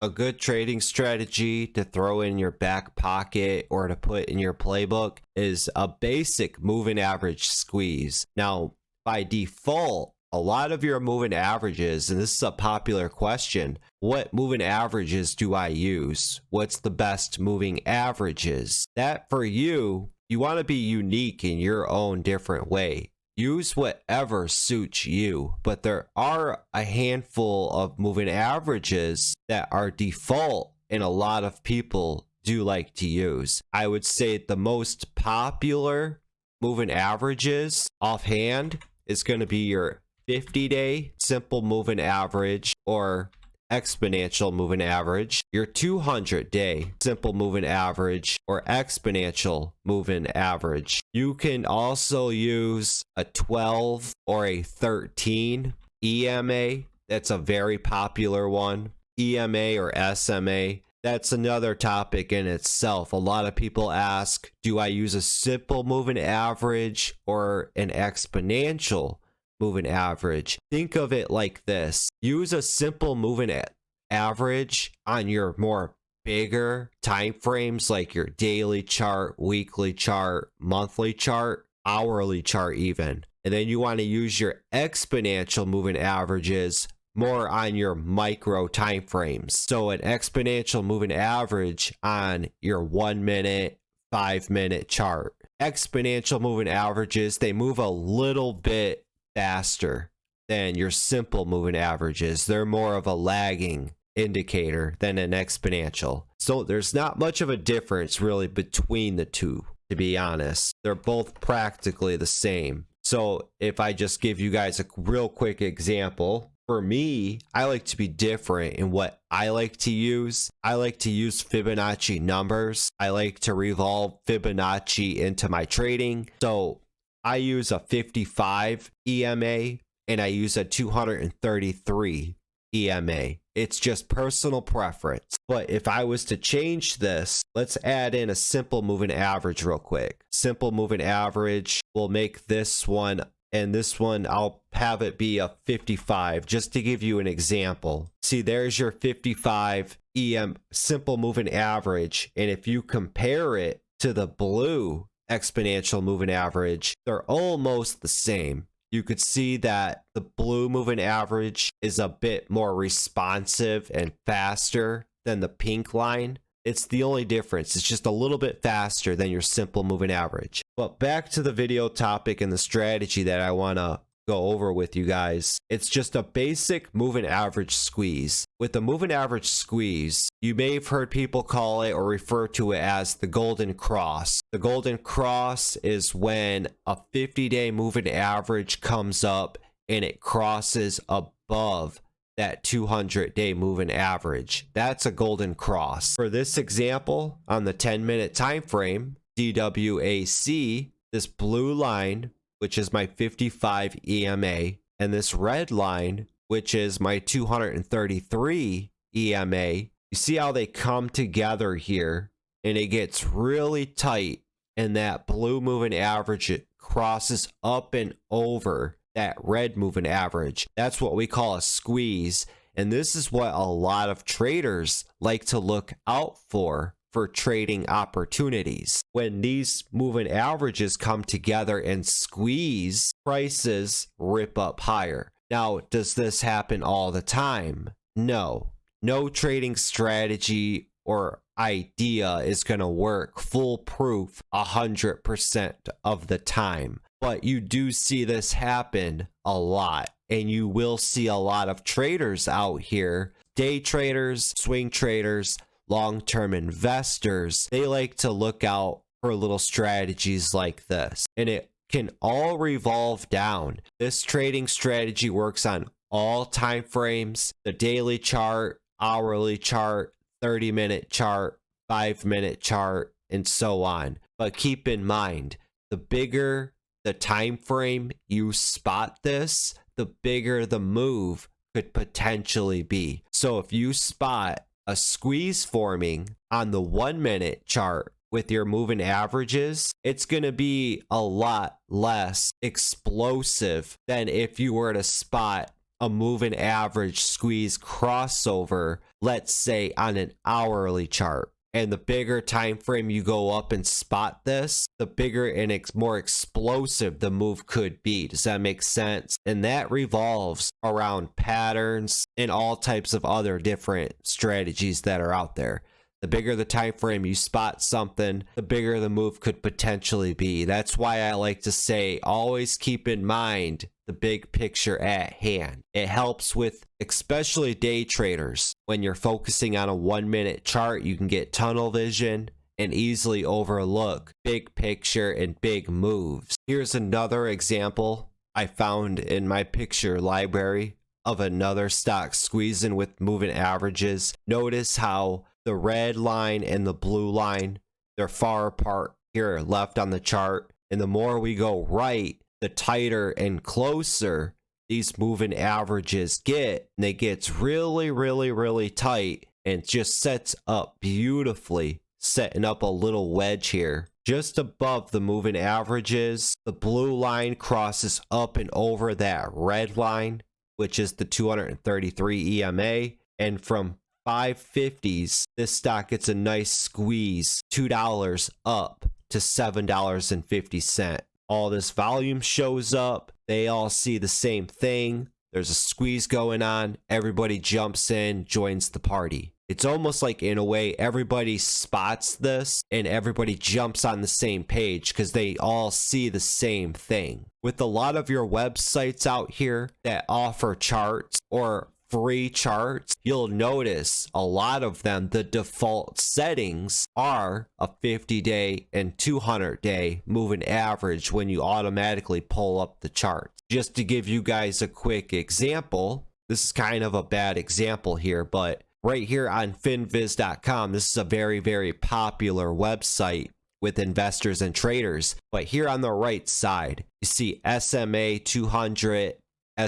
A good trading strategy to throw in your back pocket or to put in your playbook is a basic moving average squeeze. Now, by default, a lot of your moving averages, and this is a popular question, what moving averages do I use? What's the best moving averages? That for you, you want to be unique in your own different way. Use whatever suits you, but there are a handful of moving averages that are default and a lot of people do like to use. I would say the most popular moving averages offhand is going to be your 50-day simple moving average or exponential moving average, your 200-day simple moving average or exponential moving average. You can also use a 12 or a 13 EMA. That's a very popular one. EMA or SMA. That's another topic in itself. A lot of people ask, do I use a simple moving average or an exponential moving average? Think of it like this. Use a simple moving average on your more bigger time frames like your daily chart, weekly chart, monthly chart, hourly chart even. And then you want to use your exponential moving averages more on your micro time frames. So an exponential moving average on your 1 minute, 5 minute chart. Exponential moving averages, they move a little bit faster than your simple moving averages. They're more of a lagging indicator than an exponential. So there's not much of a difference really between the two, to be honest. They're both practically the same. So if I just give you guys a real quick example, for me, I like to be different in what I like to use. I like to use Fibonacci numbers. I like to revolve Fibonacci into my trading. So I use a 55 EMA and I use a 233 EMA. It's just personal preference. But if I was to change this, let's add in a simple moving average real quick. Simple moving average, we'll make this one, and this one I'll have it be a 55 just to give you an example. See, there's your 55 simple moving average, and if you compare it to the blue exponential moving average, they're almost the same. You could see that the blue moving average is a bit more responsive and faster than the pink line. It's the only difference. It's just a little bit faster than your simple moving average. But back to the video topic and the strategy that I want to go over with you guys. It's just a basic moving average squeeze. With the moving average squeeze, you may have heard people call it or refer to it as the golden cross. The golden cross is when a 50-day moving average comes up and it crosses above that 200-day moving average. That's a golden cross. For this example, on the 10-minute time frame, DWAC, this blue line, which is my 55 EMA, and this red line, which is my 233 EMA, you see how they come together here, and it gets really tight, and that blue moving average, it crosses up and over that red moving average. That's what we call a squeeze, and this is what a lot of traders like to look out for trading opportunities. When these moving averages come together and squeeze, prices rip up higher. Now, does this happen all the time? No. No trading strategy or idea is going to work foolproof 100% of the time. But you do see this happen a lot, and you will see a lot of traders out here, day traders, swing traders, long-term investors. They like to look out for little strategies like this, and it can all revolve down. This trading strategy works on all time frames, the daily chart, hourly chart, 30-minute chart, 5-minute chart, and so on. But keep in mind, the bigger the time frame you spot this, the bigger the move could potentially be. So if you spot a squeeze forming on the 1 minute chart with your moving averages, it's going to be a lot less explosive than if you were to spot a moving average squeeze crossover, let's say on an hourly chart. And the bigger time frame you go up and spot this, the bigger and more explosive the move could be. Does that make sense? And that revolves around patterns and all types of other different strategies that are out there. The bigger the time frame you spot something, the bigger the move could potentially be. That's why I like to say, always keep in mind the big picture at hand. It helps with especially day traders. When you're focusing on a 1 minute chart, you can get tunnel vision and easily overlook big picture and big moves. Here's another example I found in my picture library of another stock squeezing with moving averages. Notice how the red line and the blue line, they're far apart here left on the chart. And the more we go right, the tighter and closer these moving averages get. And they get really, really, really tight and just sets up beautifully, setting up a little wedge here. Just above the moving averages, the blue line crosses up and over that red line, which is the 233 EMA. And from 550s, this stock gets a nice squeeze, $2 up to $7.50. All this volume shows up. They all see the same thing. There's a squeeze going on. Everybody jumps in, joins the party. It's almost like, in a way, everybody spots this and everybody jumps on the same page because they all see the same thing. With a lot of your websites out here that offer charts or free charts, you'll notice a lot of them, the default settings are a 50-day and 200-day moving average when you automatically pull up the chart. Just to give you guys a quick example, this is kind of a bad example here, but right here on finviz.com, this is a very, very popular website with investors and traders. But here on the right side, you see SMA 200,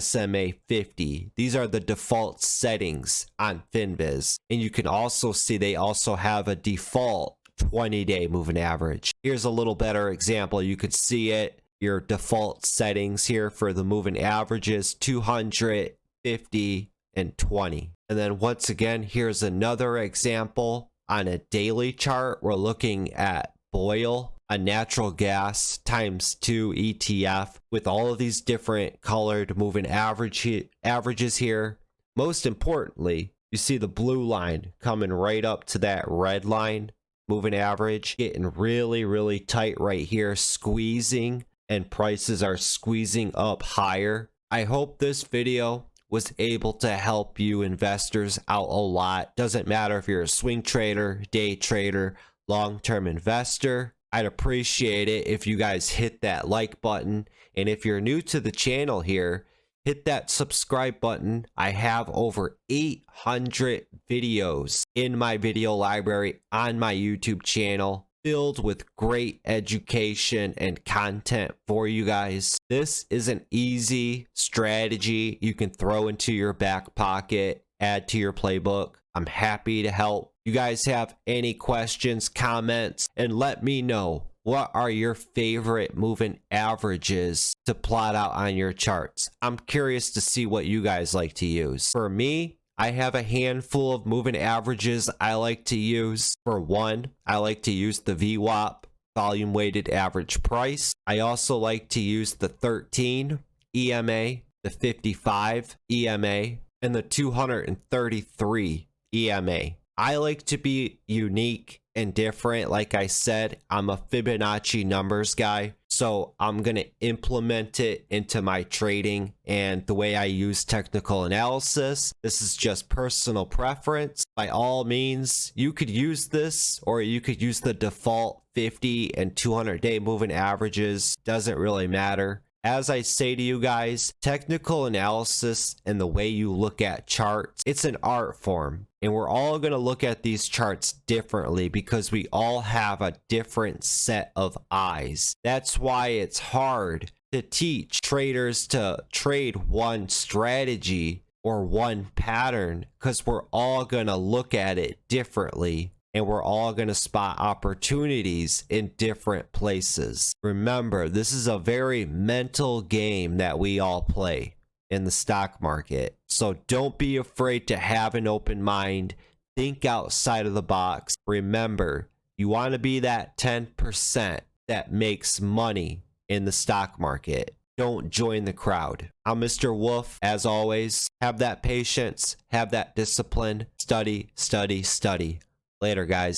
SMA 50. These are the default settings on FinViz. And you can also see they also have a default 20-day moving average. Here's a little better example. You could see it, your default settings here for the moving averages, 200, 50, and 20. And then once again, here's another example on a daily chart. We're looking at Boyle, a natural gas times 2 ETF with all of these different colored moving averages here. Most importantly, you see the blue line coming right up to that red line moving average, getting really, really tight right here, squeezing, and prices are squeezing up higher. I hope this video was able to help you investors out a lot. Doesn't matter if you're a swing trader, day trader, long-term investor. I'd appreciate it if you guys hit that like button. And if you're new to the channel here, hit that subscribe button. I have over 800 videos in my video library on my YouTube channel, filled with great education and content for you guys. This is an easy strategy you can throw into your back pocket, add to your playbook. I'm happy to help. You guys have any questions, comments, and let me know, what are your favorite moving averages to plot out on your charts? I'm curious to see what you guys like to use. For me, I have a handful of moving averages I like to use. For one, I like to use the VWAP, volume weighted average price. I also like to use the 13 EMA, the 55 EMA, and the 233 EMA. I like to be unique and different. Like I said, I'm a Fibonacci numbers guy, so I'm going to implement it into my trading and the way I use technical analysis. This is just personal preference. By all means, you could use this, or you could use the default 50 and 200-day moving averages. Doesn't really matter. As I say to you guys, technical analysis and the way you look at charts, it's an art form. And we're all going to look at these charts differently because we all have a different set of eyes. That's why it's hard to teach traders to trade one strategy or one pattern, because we're all going to look at it differently. And we're all going to spot opportunities in different places. Remember, this is a very mental game that we all play. in the stock market. So don't be afraid to have an open mind. Think outside of the box. Remember, you want to be that 10% that makes money in the stock market. Don't join the crowd. I'm Mr. Wolf. As always, have that patience, have that discipline, study, study, study. Later, guys.